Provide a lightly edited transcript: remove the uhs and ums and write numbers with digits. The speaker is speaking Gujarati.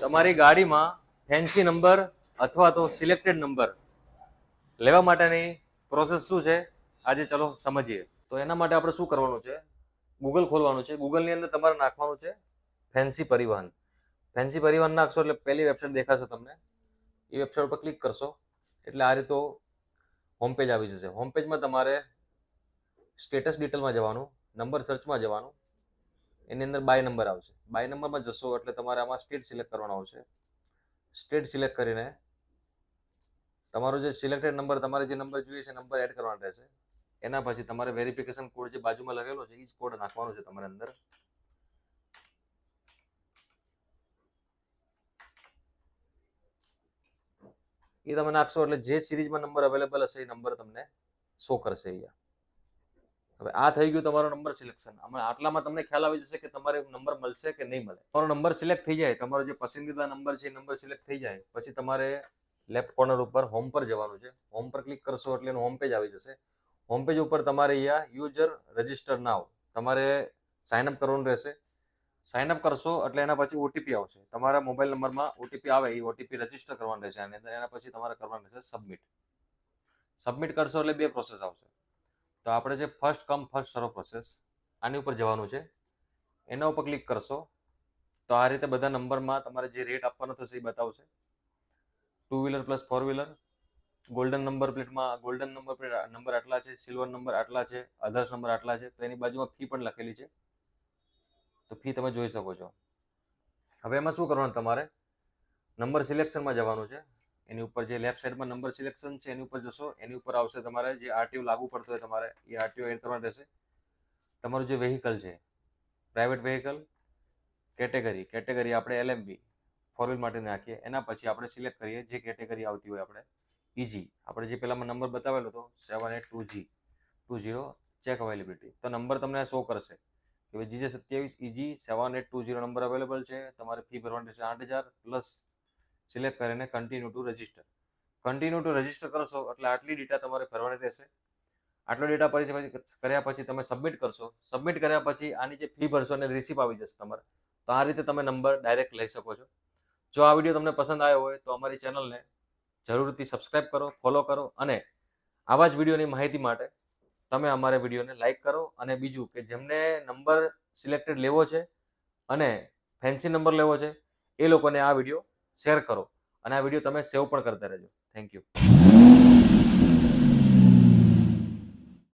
તમારી ગાડીમાં ફેન્સી નંબર અથવા તો સિલેક્ટેડ નંબર લેવા માટેની પ્રોસેસ શું છે આજે ચલો સમજીએ. તો એના માટે આપણે શું કરવાનું છે, ગૂગલ ખોલવાનું છે. ગૂગલની અંદર તમારે નાખવાનું છે ફેન્સી પરિવહન. ફેન્સી પરિવહન નાખશો એટલે પહેલી વેબસાઇટ દેખાશે તમને. એ વેબસાઇટ પર ક્લિક કરશો એટલે આ રીતે હોમ પેજ આવી જશે. હોમ પેજમાં તમારે સ્ટેટસ ડિટેલમાં જવાનું, નંબર સર્ચમાં જવાનું, એની અંદર બાય નંબર આવશે. બાય નંબરમાં જશો એટલે તમારે આમાં સ્ટેટ સિલેક્ટ કરવાનો આવશે. સ્ટેટ સિલેક્ટ કરીને તમારો જે સિલેક્ટેડ નંબર, તમારે જે નંબર જોઈએ છે નંબર એડ કરવાનો રહેશે. એના પછી તમારે વેરિફિકેશન કોડ જે બાજુમાં લખેલો છે એ જ કોડ નાખવાનો છે તમારે અંદર. એ તમે નાખશો એટલે જે સિરીઝમાં નંબર અવેલેબલ હશે એ નંબર તમને શો કરશે અહીંયા. હવે આ થઈ ગયું તમારો નંબર સિલેક્શન. આટલામાં તમને ખ્યાલ આવી જશે કે તમારે નંબર મળશે કે નહીં મળે. તમારો નંબર સિલેક્ટ થઈ જાય, તમારો જે પસંદીદા નંબર છે એ નંબર સિલેક્ટ થઈ જાય પછી તમારે લેફ્ટ કોર્નર ઉપર હોમ પર જવાનું છે. હોમ પર ક્લિક કરશો એટલે એનું હોમ પેજ આવી જશે. હોમ પેજ ઉપર તમારે અહીંયા યુઝર રજિસ્ટર નાવ તમારે સાઇનઅપ કરવાનું રહેશે. સાઇનઅપ કરશો એટલે એના પછી ઓટીપી આવશે. તમારા મોબાઈલ નંબરમાં ઓટીપી આવે એ ઓટીપી રજિસ્ટર કરવાનું રહેશે આની અંદર. એના પછી તમારે કરવાનું રહેશે સબમિટ. સબમિટ કરશો એટલે બે પ્રોસેસ આવશે. તો આપણે જે ફર્સ્ટ કમ ફર્સ્ટ સર્વ પ્રોસેસ આની ઉપર જવાનું છે. એના ઉપર ક્લિક કરશો તો આ રીતે બધા નંબરમાં તમારે જે રેટ આપવાનો થશે એ બતાવશે. 2 wheeler plus 4 wheeler, golden number પ્લેટમાં ગોલ્ડન નંબર પ્લેટ નંબર આટલા છે, સિલ્વર નંબર આટલા છે, અધર્સ નંબર આટલા છે. તો એની બાજુમાં ફી પણ લખેલી છે, તો ફી તમે જોઈ શકો છો. હવે એમાં શું કરવાનું, તમારે નંબર સિલેક્શનમાં જવાનું છે. એની ઉપર જે લેફ્ટ સાઈડમાં નંબર સિલેક્શન છે એની ઉપર જશો. એની ઉપર આવશે તમારે જે આરટીઓ લાગુ પડતો હોય તમારે એ આરટીઓ એડ કરવાનું રહેશે. તમારું જે વેહિકલ છે, પ્રાઇવેટ વેહિકલ, કેટેગરી આપણે LMB 4 વ્હીલ માટે નાખીએ. એના પછી આપણે સિલેક્ટ કરીએ જે કેટેગરી આવતી હોય. આપણે ઇજી, આપણે જે પહેલામાં નંબર બતાવેલો હતો 782G20 ચેક અવેલેબિલિટી, તો નંબર તમને શો કરશે કે ભાઈ GJ27 EG 7820 નંબર અવેલેબલ છે. તમારે ફી ભરવાની રહેશે 8000 પ્લસ. સિલેક્ટ કરીને continue two register. Continue two register કરશો એટલે આટલી ડેટા તમારે ભરવાની રહેશે. આટલો ડેટા પછી કર્યા પછી તમે સબમિટ કરશો. સબમિટ કર્યા પછી આની જે ફી ભરશો અને રિસિપ્ટ આવી જશે તમારે. તો આ રીતે તમે નંબર ડાયરેક્ટ લઈ શકો છો. જો આ વિડીયો તમને પસંદ આવ્યો હોય તો અમારી ચેનલને જરૂરથી સબસ્ક્રાઈબ કરો, ફોલો કરો અને આવા જ વિડીયોની માહિતી માટે તમે અમારા વિડીયોને લાઈક કરો. અને બીજું કે જેમને નંબર સિલેક્ટેડ લેવો છે અને ફેન્સી નંબર લેવો છે એ લોકોને આ વિડીયો શેર કરો અને આ વિડીયો તમે સેવ પણ કરતા રહેજો. Thank you.